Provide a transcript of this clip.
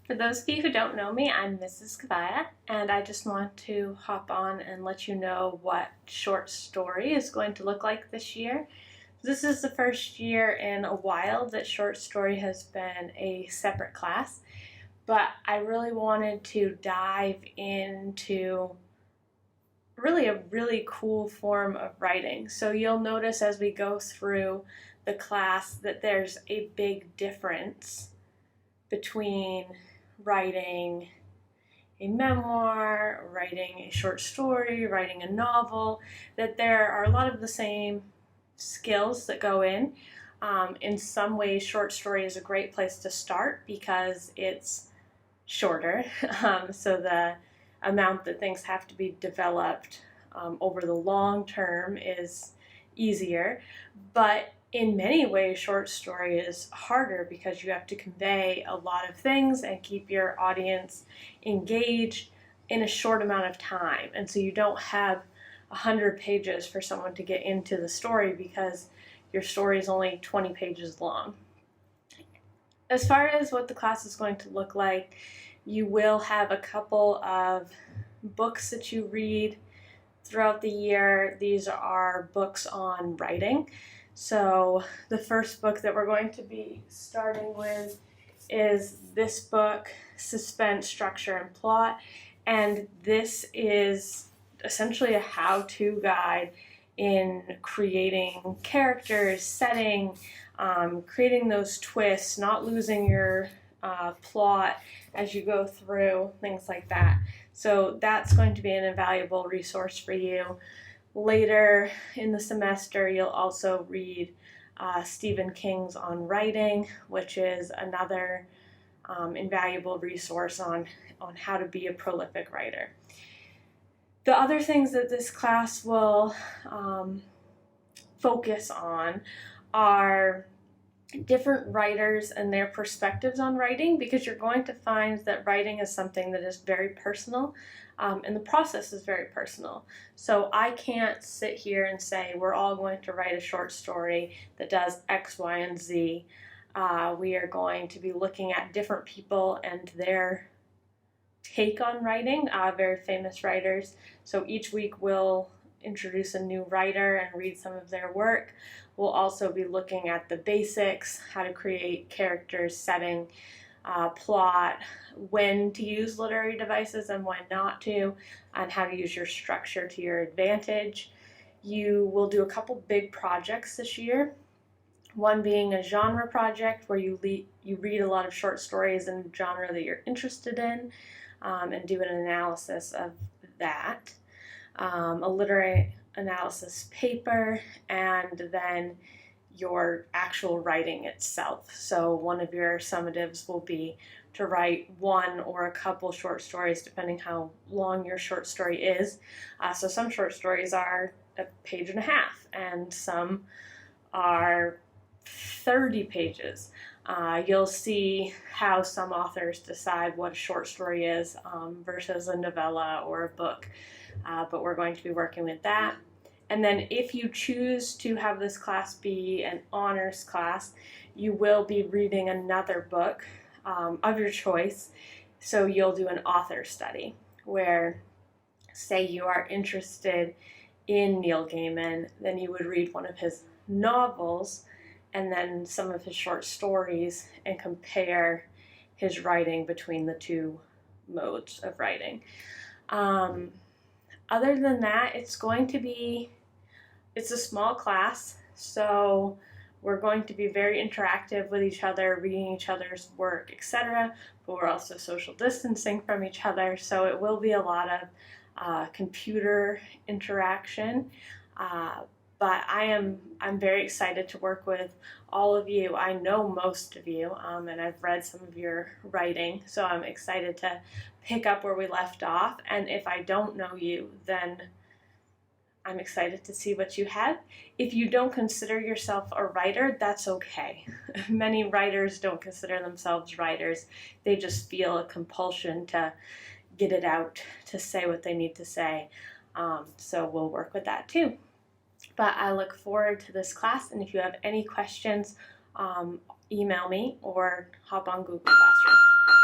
For those of you who don't know me, I'm Mrs. Kavaya, and I just want to hop on and let you know what short story is going to look like this year. This is the first year in a while that short story has been a separate class, but I really wanted to dive into really a really cool form of writing. So you'll notice as we go through the class that there's a big difference between writing a memoir, writing a short story, writing a novel, that there are a lot of the same skills that go in. In some ways, short story is a great place to start because it's shorter, so the amount that things have to be developed over the long term is easier. But in many ways, short story is harder because you have to convey a lot of things and keep your audience engaged in a short amount of time. And so you don't have 100 pages for someone to get into the story because your story is only 20 pages long. As far as what the class is going to look like, you will have a couple of books that you read throughout the year. These are books on writing. So the first book that we're going to be starting with is this book, Suspense, Structure, and Plot. And this is essentially a how-to guide in creating characters, setting, creating those twists, not losing your plot as you go through, things like that. So that's going to be an invaluable resource for you. Later in the semester, you'll also read Stephen King's On Writing, which is another invaluable resource on how to be a prolific writer. The other things that this class will focus on are different writers and their perspectives on writing, because you're going to find that writing is something that is very personal, and the process is very personal. So I can't sit here and say we're all going to write a short story that does X, Y, and Z. We are going to be looking at different people and their take on writing, very famous writers. So each week we'll introduce a new writer and read some of their work. We'll also be looking at the basics, how to create characters, setting, plot, when to use literary devices and when not to, and how to use your structure to your advantage. You will do a couple big projects this year. One being a genre project where you read a lot of short stories in a genre that you're interested in, and do an analysis of that. A literary analysis paper, and then your actual writing itself. So one of your summatives will be to write one or a couple short stories, depending how long your short story is. So some short stories are a page and a half, and some are 30 pages. You'll see how some authors decide what a short story is versus a novella or a book, but we're going to be working with that. And then if you choose to have this class be an honors class, you will be reading another book of your choice. So you'll do an author study where, say you are interested in Neil Gaiman, then you would read one of his novels and then some of his short stories and compare his writing between the two modes of writing. Other than that, it's a small class, so we're going to be very interactive with each other, reading each other's work, etc. But we're also social distancing from each other, so it will be a lot of computer interaction. But I'm very excited to work with all of you. I know most of you, and I've read some of your writing, so I'm excited to pick up where we left off. And if I don't know you, then I'm excited to see what you have. If you don't consider yourself a writer, that's okay. Many writers don't consider themselves writers. They just feel a compulsion to get it out, to say what they need to say. So we'll work with that too. But I look forward to this class, and if you have any questions, email me or hop on Google Classroom.